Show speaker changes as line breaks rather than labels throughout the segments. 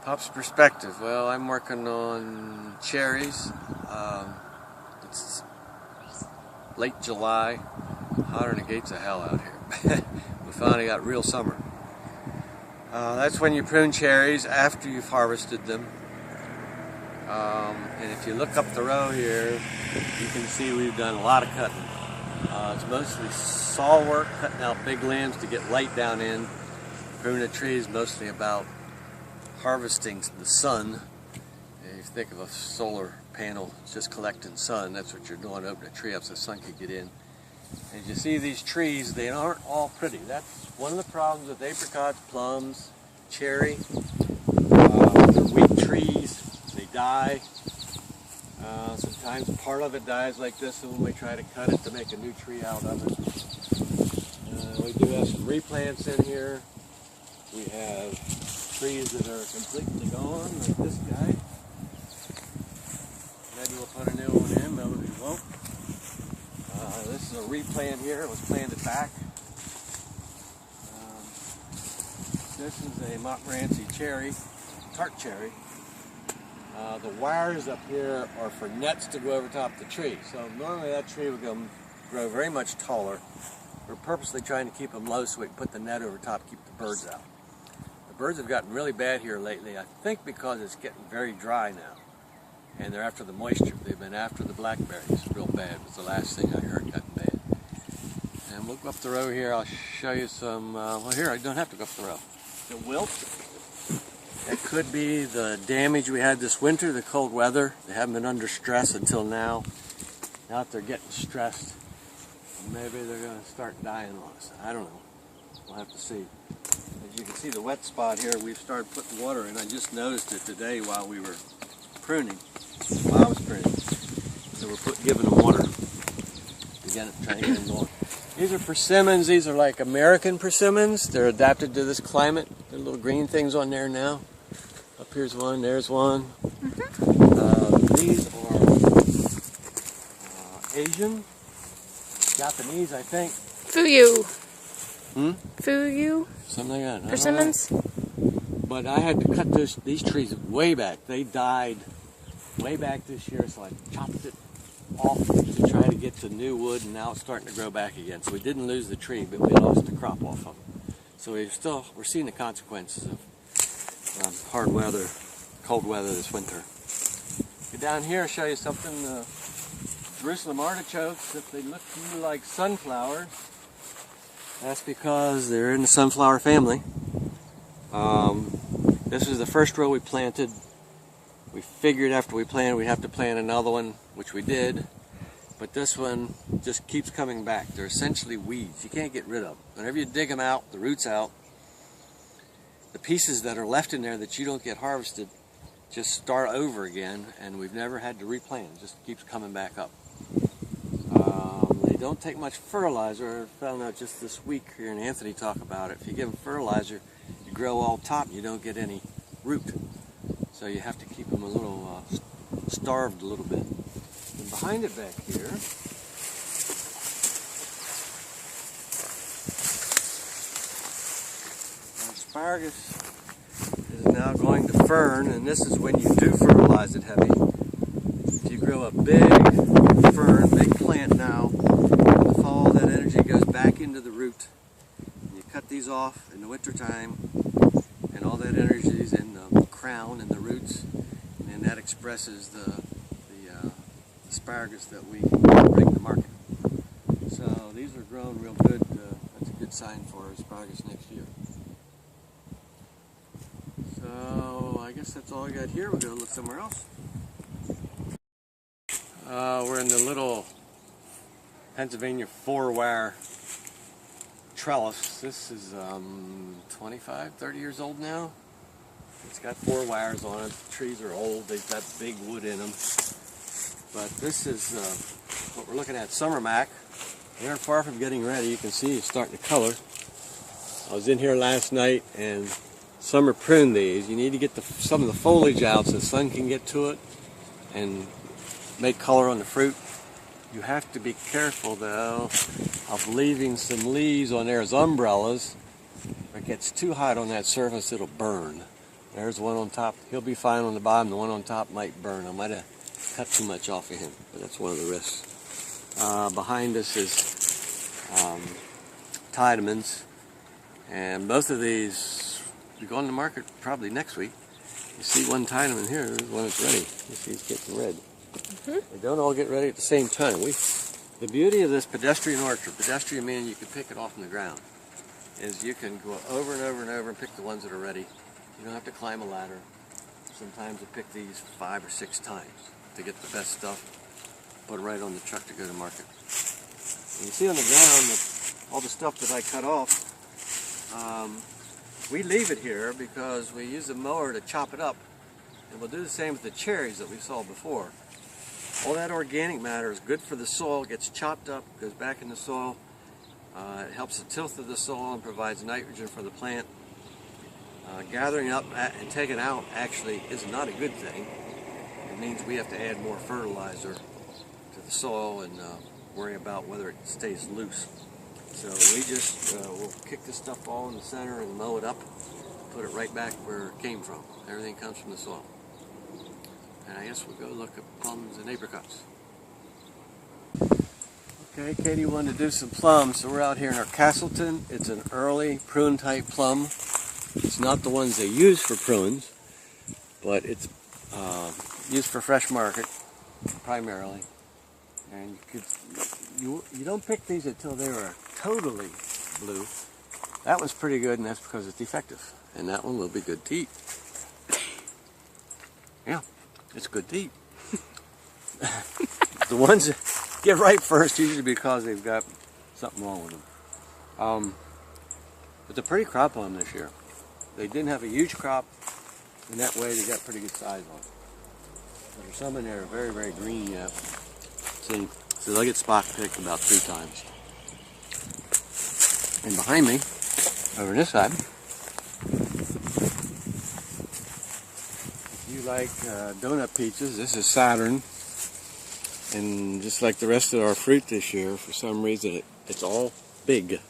Pop's perspective. Well, I'm working on cherries. It's late July, hotter than the gates of hell out here. We finally got real summer. That's when you prune cherries after you've harvested them. And if you look up the row here, you can see we've done a lot of cutting. It's mostly saw work, cutting out big limbs to get light down in. Pruning a tree is mostly about harvesting the sun. If you think of a solar panel, it's just collecting sun. That's what you're doing, open a tree up so the sun can get in. And you see these trees, they aren't all pretty. That's one of the problems with apricots, plums, cherry. They're weak trees, they die. Sometimes part of it dies like this, and when we try to cut it to make a new tree out of it. We do have some replants in here. We have trees that are completely gone, like this guy. Maybe we'll put a new one in, maybe we won't. This is a replant here, it was planted back. This is a Montmorency cherry, tart cherry. The wires up here are for nets to go over top the tree. So normally that tree would grow very much taller. We're purposely trying to keep them low so we can put the net over top, keep the birds out. The birds have gotten really bad here lately, I think because it's getting very dry now. And they're after the moisture. They've been after the blackberries real bad. Was the last thing I heard got bad. And we'll go up the row here. I'll show you some, well here I don't have to go up the row. The wilt. It could be the damage we had this winter, the cold weather. They haven't been under stress until now. Now that they're getting stressed, maybe they're going to start dying on us. I don't know. We'll have to see. As you can see the wet spot here, we've started putting water in. I just noticed it today while we were pruning, while I was pruning. So we're giving them water. Again, trying to get them going. These are persimmons. These are like American persimmons. They're adapted to this climate. There are little green things on there now. Up here's one, there's one. These are Asian, Japanese, I think.
Fuyu.
Hmm?
Fuyu?
Something like that.
Persimmons?
But I had to cut these trees way back. They died way back this year, so I chopped it off to try to get to new wood, and now it's starting to grow back again. So we didn't lose the tree, but we lost the crop off of it. So we're seeing the consequences of hard weather, cold weather this winter. Get down here, I'll show you something. Jerusalem artichokes, if they look to you like sunflowers, that's because they're in the sunflower family. This is the first row we planted. We figured after we planted we'd have to plant another one, which we did. But this one just keeps coming back. They're essentially weeds. You can't get rid of them. Whenever you dig them out, the roots out, the pieces that are left in there that you don't get harvested just start over again, and we've never had to replant. It just keeps coming back up. They don't take much fertilizer. I found out just this week, hearing Anthony talk about it. If you give them fertilizer, you grow all top and you don't get any root. So you have to keep them a little starved a little bit. And behind it back here, asparagus is now going to fern, and this is when you do fertilize it heavy. If you grow a big fern, big plant now, in the fall that energy goes back into the root. You cut these off in the winter time, and all that energy is in the crown and the roots, and that expresses the asparagus that we bring to market. So these are grown real good. That's a good sign for asparagus next year. So I guess that's all I got here. We're going to look somewhere else. We're in the little Pennsylvania 4-wire trellis. This is 25, 30 years old now. It's got 4 wires on it. The trees are old. They've got big wood in them. But this is what we're looking at, summer mac. They aren't far from getting ready. You can see it's starting to color. I was in here last night and summer pruned these. You need to get some of the foliage out so the sun can get to it and make color on the fruit. You have to be careful though of leaving some leaves on there as umbrellas. If it gets too hot on that surface, it'll burn. There's one on top. He'll be fine on the bottom. The one on top might burn. I might have cut too much off of him, but that's one of the risks. Behind us is Tidemans, and both of these will go on the market probably next week. You see one Tideman here, there's one that's ready. You see it's getting red. They don't all get ready at the same time. The beauty of this pedestrian orchard, pedestrian meaning you can pick it off from the ground, is you can go over and over and over and pick the ones that are ready. You don't have to climb a ladder. Sometimes you pick these 5 or 6 times to get the best stuff, put it right on the truck to go to market. And you see on the ground all the stuff that I cut off, we leave it here because we use the mower to chop it up, and we'll do the same with the cherries that we saw before. All that organic matter is good for the soil, gets chopped up, goes back in the soil. It helps the tilth of the soil and provides nitrogen for the plant. Gathering up and taking out actually is not a good thing. It means we have to add more fertilizer to the soil and worry about whether it stays loose. So we just we'll kick this stuff all in the center and mow it up, put it right back where it came from. Everything comes from the soil. And I guess we'll go look at plums and apricots. Okay, Katie wanted to do some plums, so we're out here in our Castleton. It's an early prune type plum. It's not the ones they use for prunes, but it's used for fresh market primarily. And you don't pick these until they are totally blue. That one's pretty good, and that's because it's defective. And that one will be good to eat. Yeah, it's good to eat. The ones that get ripe first usually because they've got something wrong with them. But they're pretty crop on them this year. They didn't have a huge crop, and that way they got pretty good size on them. There's some in there are very, very green yet. See, so they'll get spot picked about 3 times. And behind me, over this side, if you like donut peaches, this is Saturn. And just like the rest of our fruit this year, for some reason it's all big.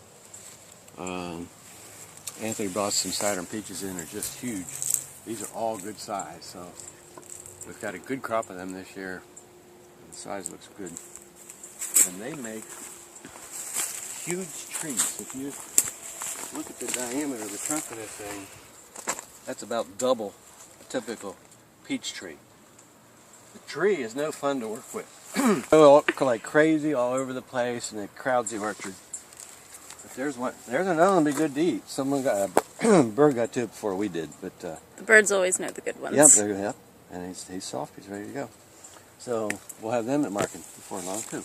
Anthony brought some Saturn peaches in, they're just huge. These are all good size, so we've got a good crop of them this year. And the size looks good. And they make huge trees. If you look at the diameter of the trunk of this thing, that's about double a typical peach tree. The tree is no fun to work with. Go like crazy all over the place, and it crowds the orchard. But there's another one be good to eat. Someone got a bird got to it before we did, but the
birds always know the good ones.
Yep, and he's soft. He's ready to go. So we'll have them at market before long too.